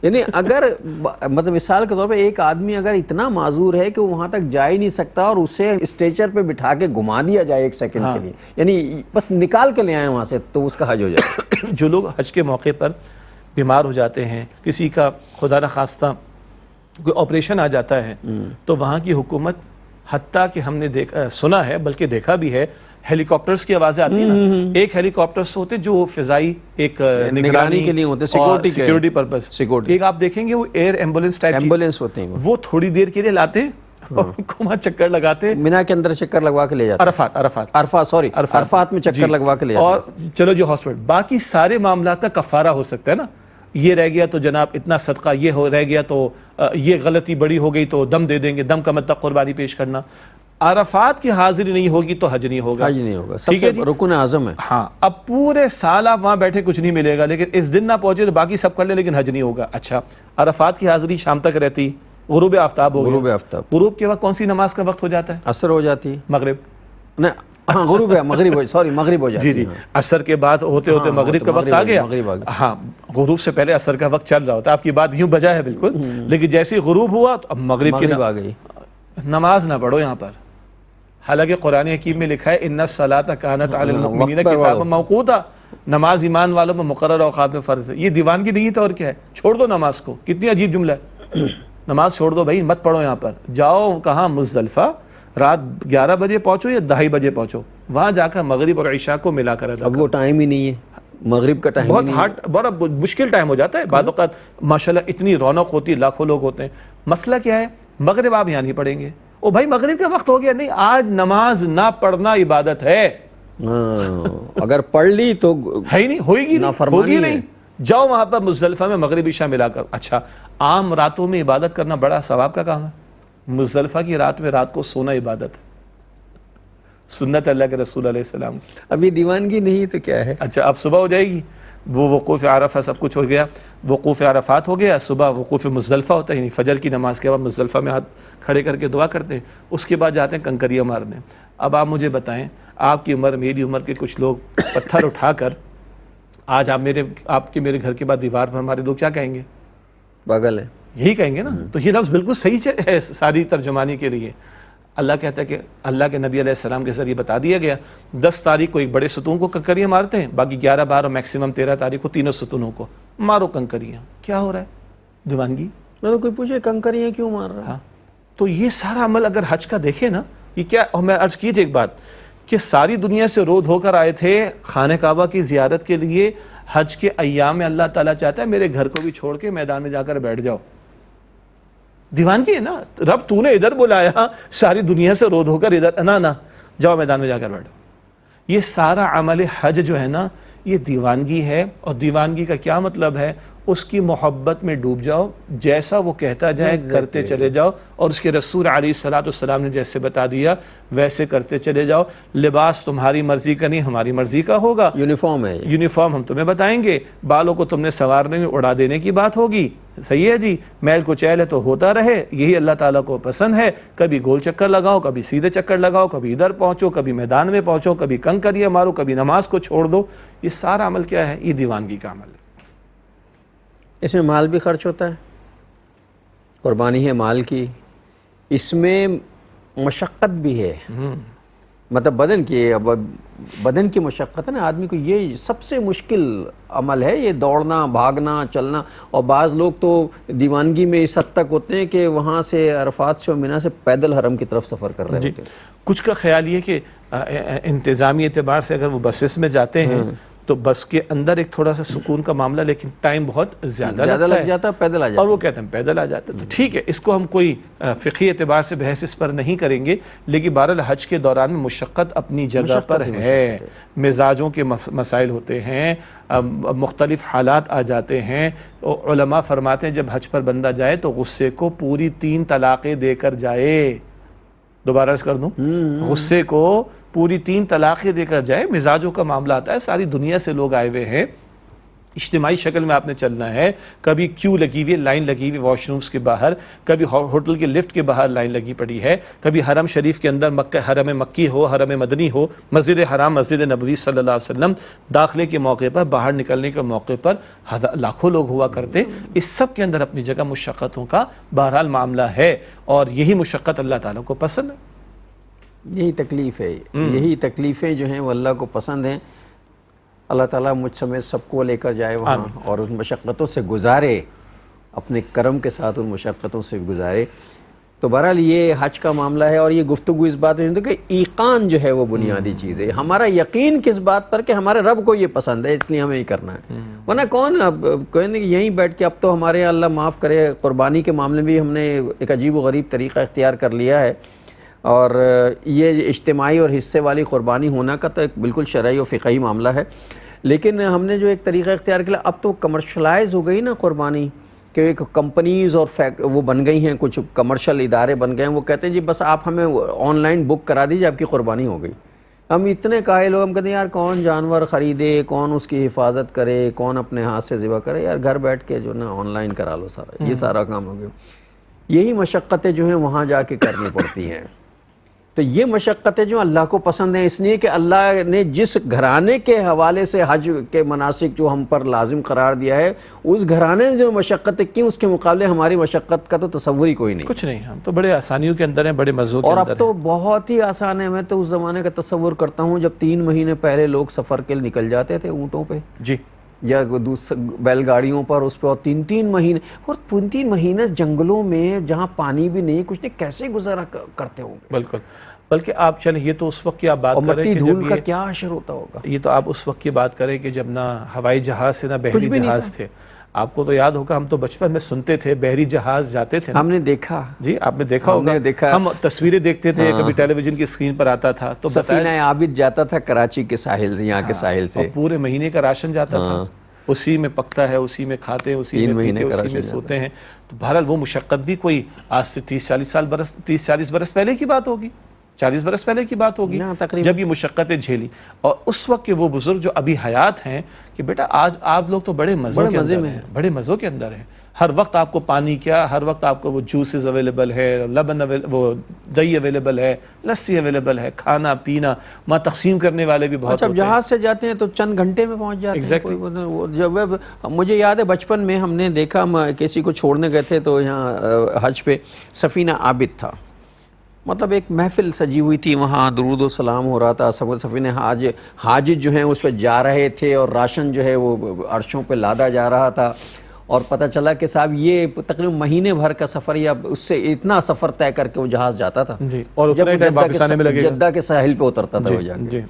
یعنی اگر مطلب مثال کے طور پہ ایک آدمی اگر اتنا معذور ہے کہ وہ وہاں تک جا ہی نہیں سکتا اور اسے اسٹیچر پہ بٹھا کے گھما دیا جائے 1 سیکنڈ کے لیے، یعنی بس نکال کے لے آئے وہاں سے، تو اس کا حج ہو جائے۔ جو لوگ حج کے موقع پر بیمار ہو جاتے ہیں، کسی کا خدا نخواستہ کوئی آپریشن آ جاتا ہے، تو وہاں کی حکومت، حتیٰ کہ ہم نے سنا ہے بلکہ دیکھا بھی ہے ہیلی کاپٹرز کی آوازیں آتی ہیں نا، ایک ہیلی کاپٹرز ہوتے جو فضائی ایک نگرانی کے لیے ہوتے، سیکیورٹی پرپز، ایک آپ دیکھیں گے وہ ایئر ایمبولینس ٹائپ ایمبولینس ہوتے ہیں، وہ تھوڑی دیر کے لیے لاتے ہیں اور ان کو وہاں چکر لگاتے ہیں، مینا کے اندر چکر لگوا کے لے جاتے ہیں، عرفات میں چکر لگوا کے لے جاتے ہیں، اور چلو جو ہاسپٹل، باقی سارے معاملات کا کفارہ ہو سکتا ہے نا، یہ رہ گیا تو جناب اتنا صدقہ، یہ رہ گیا تو یہ غلطی بڑی ہو گئی تو دم دے دیں گے، دم کا مطلب قربانی پیش کرنا. عرفات کی حاضری نہیں ہوگی تو حج نہیں ہوگا، حج نہیں ہوگا، سب سے رکن اعظم ہے. ہاں، اب پورے سال آپ وہاں بیٹھے کچھ نہیں ملے گا، لیکن اس دن نہ پہنچے تو باقی سب کر لیں لیکن حج نہیں ہوگا. اچھا، عرفات کی حاضری شام تک رہتی، غروب آفتاب ہو گیا، غروب آفتاب، غروب کے وقت کون سی نماز کا وقت ہو جاتا ہے؟ عصر ہو جاتی ہے، مغرب، ہاں غروب ہے، مغرب ہو جاتی ہے. جی عصر کے بعد ہوتے ہوتے مغرب کا وقت آ گیا. ہاں، غروب سے پہلے عصر کا وقت چل رہا ہوتا ہے. آپ کی بات یوں بجا ہے بالکل، لیکن جیسے غروب ہوا تو اب مغرب کی آ گئی. نماز نہ پڑھو یہاں پر، حالانکہ قرآن حکیم میں لکھا ہے ان الصلاۃ کانت علی المؤمنین کتابا موقوتا، نماز ایمان والوں پر مقرر اوقات میں فرض ہے. یہ دیوانگی نہیں تو اور کیا ہے؟ چھوڑ دو نماز کو. کتنی عجیب جملہ ہے، نماز چھوڑ دو بھائی، مت پڑھو یہاں پر. جاؤ کہاں؟ مزدلفہ، رات 11 بجے پہنچو یا 2:30 بجے پہنچو، وہاں جا کر مغرب اور عشاء کو ملا کر ادا. اب وہ ٹائم ہی نہیں ہے، مغرب کا ٹائم بہت ہارڈ، بڑا مشکل ٹائم ہو جاتا ہے. بعض اوقات ماشاءاللہ اتنی رونق ہوتی ہے، لاکھوں لوگ ہوتے ہیں. مسئلہ کیا ہے؟ مغرب آپ یہاں نہیں پڑھیں گے. او بھائی مغرب کا وقت ہو گیا. نہیں، آج نماز نہ پڑھنا عبادت ہے. اگر پڑھ لی تو ہے ہی نہیں، ہوگی نہیں. جاؤ وہاں پر مزدلفہ میں مغرب عشاء ملا کر. اچھا، عام راتوں میں عبادت کرنا بڑا ثواب کا کام ہے. مزدلفہ کی رات میں رات کو سونا عبادت ہے، سنت اللہ کے رسول علیہ السلام. ابھی دیوانگی نہیں تو کیا ہے. اچھا، اب صبح ہو جائے گی، وہ وقوف عرفہ سب کچھ ہو گیا، وقوف عرفات ہو گیا. صبح وقوف مزدلفہ ہوتا ہے، یعنی فجر کی نماز کے بعد مزدلفہ میں ہاتھ کھڑے کر کے دعا کرتے ہیں. اس کے بعد جاتے ہیں کنکریاں مارنے. اب آپ مجھے بتائیں، آپ کی عمر میری عمر کے کچھ لوگ پتھر اٹھا کر آج آپ کے میرے گھر کے بعد دیوار پر ہمارے لوگ کیا کہیں گے؟ پاگل ہے، یہی کہیں گے نا. تو یہ لفظ بالکل صحیح ہے ساری ترجمانی کے لیے. اللہ کہتا ہے کہ اللہ کے نبی علیہ السلام کے ذریعے بتا دیا گیا 10 تاریخ کو ایک بڑے ستون کو کنکریاں مارتے ہیں، باقی 11، 12 اور میکسیمم 13 تاریخ کو تینوں ستونوں کو مارو کنکریاں. کیا ہو رہا ہے؟ دیوانگی. میں تو کوئی پوچھے کنکریاں کیوں مار رہا ہے. ہاں، تو یہ سارا عمل اگر حج کا دیکھیں نا، یہ کیا، اور میں عرض کی تھی ایک بات کہ ساری دنیا سے رود ہو کر آئے تھے خانہ کعبہ کی زیارت کے لیے. حج کے ایام میں اللہ تعالیٰ چاہتا ہے میرے گھر کو بھی چھوڑ کے میدان میں جا کر بیٹھ جاؤ. دیوانگی ہے نا. رب تو نے ادھر بلایا، ساری دنیا سے رود ہو کر ادھر، نہ جاؤ میدان میں جا کر بیٹھو. یہ سارا عمل حج جو ہے نا، یہ دیوانگی ہے. اور دیوانگی کا کیا مطلب ہے؟ اس کی محبت میں ڈوب جاؤ، جیسا وہ کہتا جائے کرتے چلے جاؤ، اور اس کے رسول علیہ السلام نے جیسے بتا دیا ویسے کرتے چلے جاؤ. لباس تمہاری مرضی کا نہیں، ہماری مرضی کا ہوگا. یونیفارم ہے، یونیفارم ہم تمہیں بتائیں گے. بالوں کو تم نے سنوارنے میں اڑا دینے کی بات ہوگی. صحیح ہے جی، میل کو چیل ہے تو ہوتا رہے، یہی اللہ تعالیٰ کو پسند ہے. کبھی گول چکر لگاؤ، کبھی سیدھے چکر لگاؤ، کبھی ادھر پہنچو، کبھی میدان میں پہنچو، کبھی کنکریاں مارو، کبھی نماز کو چھوڑ دو. یہ سارا عمل کیا ہے؟ یہ دیوانگی کا عمل ہے. اس میں مال بھی خرچ ہوتا ہے، قربانی ہے مال کی. اس میں مشقت بھی ہے، مطلب بدن کی مشقت ہے نا. آدمی کو یہ سب سے مشکل عمل ہے، یہ دوڑنا، بھاگنا، چلنا. اور بعض لوگ تو دیوانگی میں اس حد تک ہوتے ہیں کہ وہاں سے عرفات سے اور مینا سے پیدل حرم کی طرف سفر کر رہے ہوتے ہیں. کچھ کا خیال یہ کہ انتظامی اعتبار سے اگر وہ بسز میں جاتے ہیں تو بس کے اندر ایک تھوڑا سا سکون کا معاملہ، لیکن ٹائم بہت زیادہ لگ جاتا ہے، پیدل آ جاتا ہے. اور وہ کہتے ہیں پیدل آ جاتا ہے. تو ٹھیک ہے، اس کو ہم کوئی فقہی اعتبار سے بحث اس پر نہیں کریں گے، لیکن بہرحال حج کے دوران میں مشقت اپنی جگہ پر ہے. مزاجوں کے مسائل ہوتے ہیں، مختلف حالات آ جاتے ہیں. علماء فرماتے ہیں جب حج پر بندہ جائے تو غصے کو پوری 3 طلاقیں دے کر جائے. دوبارہ عرض کر دوں، غصے کو پوری 3 طلاقیں دے کر جائے. مزاجوں کا معاملہ آتا ہے، ساری دنیا سے لوگ آئے ہوئے ہیں، اجتماعی شکل میں آپ نے چلنا ہے. کبھی کیو لگی ہوئی، لائن لگی ہوئی واش رومز کے باہر، کبھی ہوٹل کے لفٹ کے باہر لائن لگی پڑی ہے، کبھی حرم شریف کے اندر حرم مکی ہو، حرم مدنی ہو، مسجد حرام، مسجد نبوی صلی اللہ علیہ وسلم، داخلے کے موقع پر، باہر نکلنے کے موقع پر لاکھوں لوگ ہوا کرتے. اس سب کے اندر اپنی جگہ مشقتوں کا بہرحال معاملہ ہے، اور یہی مشقت اللہ تعالیٰ کو پسند ہے. یہی تکلیف ہے، یہی تکلیفیں جو ہیں وہ اللہ کو پسند ہیں. اللہ تعالیٰ مجھ سمیت سب کو لے کر جائے وہاں اور ان مشقتوں سے گزارے، اپنے کرم کے ساتھ ان مشقتوں سے گزارے. تو بہرحال یہ حج کا معاملہ ہے، اور یہ گفتگو اس بات میں کہ ایقان جو ہے وہ بنیادی چیز ہے، ہمارا یقین کس بات پر کہ ہمارے رب کو یہ پسند ہے، اس لیے ہمیں یہ کرنا ہے. ورنہ کون اب کوئی نہیں یہیں بیٹھ کے، اب تو ہمارے یہاں اللہ معاف کرے قربانی کے معاملے میں بھی ہم نے ایک عجیب و غریب طریقہ اختیار کر لیا ہے، اور یہ اجتماعی اور حصے والی قربانی ہونا کا تو ایک بالکل شرعی و فقہی معاملہ ہے، لیکن ہم نے جو ایک طریقہ اختیار کیا اب تو کمرشلائز ہو گئی نا قربانی، کہ ایک کمپنیز اور وہ بن گئی ہیں، کچھ کمرشل ادارے بن گئے ہیں، وہ کہتے ہیں جی بس آپ ہمیں آن لائن بک کرا دیجیے، آپ کی قربانی ہو گئی. ہم اتنے کاہل ہو، ہم کہتے ہیں یار کون جانور خریدے، کون اس کی حفاظت کرے، کون اپنے ہاتھ سے ذبح کرے، یار گھر بیٹھ کے جو نا آن لائن کرا لو سارا، یہ سارا کام ہو گیا. یہی مشقتیں جو ہیں وہاں جا کے کرنی پڑتی ہیں. تو یہ مشقتیں جو اللہ کو پسند ہیں، اس لیے کہ اللہ نے جس گھرانے کے حوالے سے حج کے مناسک جو ہم پر لازم قرار دیا ہے، اس گھرانے نے جو مشقتیں کی اس کے مقابلے ہماری مشقت کا تو تصور ہی کوئی نہیں. کچھ نہیں، ہم تو بڑے آسانیوں کے اندر ہیں، بڑے مزوں کے اندر ہیں. اور اب تو بہت ہی آسان ہے. میں تو اس زمانے کا تصور کرتا ہوں جب 3 مہینے پہلے لوگ سفر کے لیے نکل جاتے تھے اونٹوں پہ جی، یا بیل گاڑیوں پر، اس پہ، اور 3 مہینے، اور 3 مہینے جنگلوں میں جہاں پانی بھی نہیں کچھ نہیں، کیسے گزارا کرتے ہوں گے. بالکل. بلکہ آپ چلیں، یہ تو اس وقت کی آپ بات اور کریں مٹی کہ دھول جب کا کیا اثر ہوتا ہوگا. یہ تو آپ اس وقت کی بات کریں کہ جب نہ ہوائی جہاز سے نہ بحری جہاز تھے. آپ کو تو یاد ہوگا، ہم تو بچپن میں سنتے تھے بحری جہاز جاتے تھے، ہم نے دیکھا. جی آپ نے دیکھا ہوگا، ہم تصویریں دیکھتے تھے، کبھی ٹیلی ویژن کی اسکرین پر آتا تھا تو سفینہ عابد جاتا تھا کراچی کے ساحل سے، یہاں کے ساحل سے، پورے مہینے کا راشن جاتا تھا، اسی میں پکتا ہے، اسی میں کھاتے ہیں، اسی میں پیتے، اسی میں سوتے ہیں. تو بہرحال وہ مشقت بھی کوئی آج سے 30-40 برس پہلے کی بات ہوگی، 40 برس پہلے کی بات ہوگی جب یہ مشقتیں جھیلی. اور اس وقت کے وہ بزرگ جو ابھی حیات ہیں کہ بیٹا آج آپ لوگ تو بڑے مزوں کے اندر ہیں، بڑے مزوں کے اندر ہیں. ہر وقت آپ کو پانی کیا، ہر وقت آپ کو وہ جوسز اویلیبل ہے، لبن وہ دہی اویلیبل ہے، لسی اویلیبل ہے، کھانا پینا، وہاں تقسیم کرنے والے بھی بہت. اچھا جہاز سے جاتے ہیں تو چند گھنٹے میں پہنچ جاتے ہیں. جب مجھے یاد ہے بچپن میں ہم نے دیکھا، ہم کسی کو چھوڑنے گئے تھے تو یہاں حج پہ سفینہ عابد تھا، مطلب ایک محفل سجی ہوئی تھی وہاں، درود و سلام ہو رہا تھا، سفینہ حاج جو ہیں اس پہ جا رہے تھے، اور راشن جو ہے وہ عرشوں پہ لادا جا رہا تھا. اور پتہ چلا کہ صاحب یہ تقریباً مہینے بھر کا سفر، یا اس سے اتنا سفر طے کر کے وہ جہاز جاتا تھا، اور جب جدہ کے ساحل پہ اترتا تھا وہ جا کے.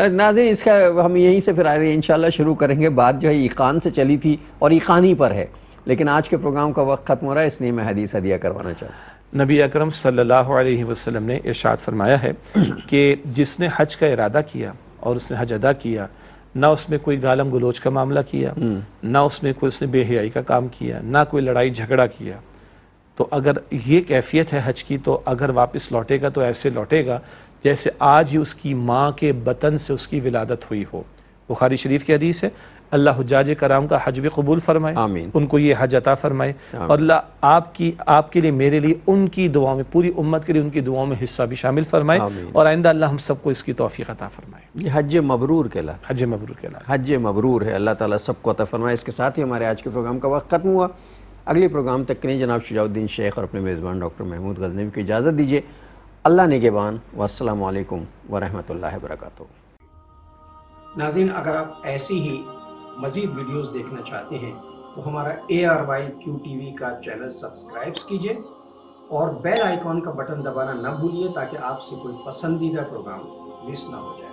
ناظرین اس کا ہم یہیں سے پھر آئے انشاءاللہ شروع کریں گے. بات جو ہے ایقان سے چلی تھی اور ایقانی پر ہے، لیکن آج کے پروگرام کا وقت ختم ہو رہا ہے، اس لیے میں حدیث ہدیہ کروانا چاہتا ہوں. نبی اکرم صلی اللہ علیہ وسلم نے ارشاد فرمایا ہے کہ جس نے حج کا ارادہ کیا اور اس نے حج ادا کیا، نہ اس میں کوئی گالم گلوچ کا معاملہ کیا، نہ اس میں کوئی اس نے بے حیائی کا کام کیا، نہ کوئی لڑائی جھگڑا کیا، تو اگر یہ کیفیت ہے حج کی، تو اگر واپس لوٹے گا تو ایسے لوٹے گا جیسے آج ہی اس کی ماں کے بطن سے اس کی ولادت ہوئی ہو. بخاری شریف کی حدیث ہے. اللہ حجاج کرام کا حج بھی قبول فرمائے، آمین. ان کو یہ حج عطا فرمائے، اور اللہ آپ کے لیے، میرے لیے، ان کی دعاؤں میں، پوری امت کے لیے ان کی دعاؤں میں حصہ بھی شامل فرمائے، اور آئندہ اللہ ہم سب کو اس کی توفیق عطا فرمائے. یہ حج مبرور کہلاتا ہے. حج مبرور کہلاتا ہے. حج مبرور ہے، اللہ تعالیٰ سب کو عطا فرمائے. اس کے ساتھ ہی ہمارے آج کے پروگرام کا وقت ختم ہوا. اگلے پروگرام تک کے لیے جناب شجاع الدین شیخ اور اپنے میزبان ڈاکٹر محمود غزنوی کو اجازت دیجیے. اللہ نگہبان، والسلام علیکم ورحمۃ اللہ وبرکاتہ. ناظرین، اگر آپ ایسی ہی مزید ویڈیوز دیکھنا چاہتے ہیں تو ہمارا ARYQTV کا چینل سبسکرائب کیجئے اور بیل آئیکن کا بٹن دبانا نہ بھولیے، تاکہ آپ سے کوئی پسندیدہ پروگرام مس نہ ہو جائے.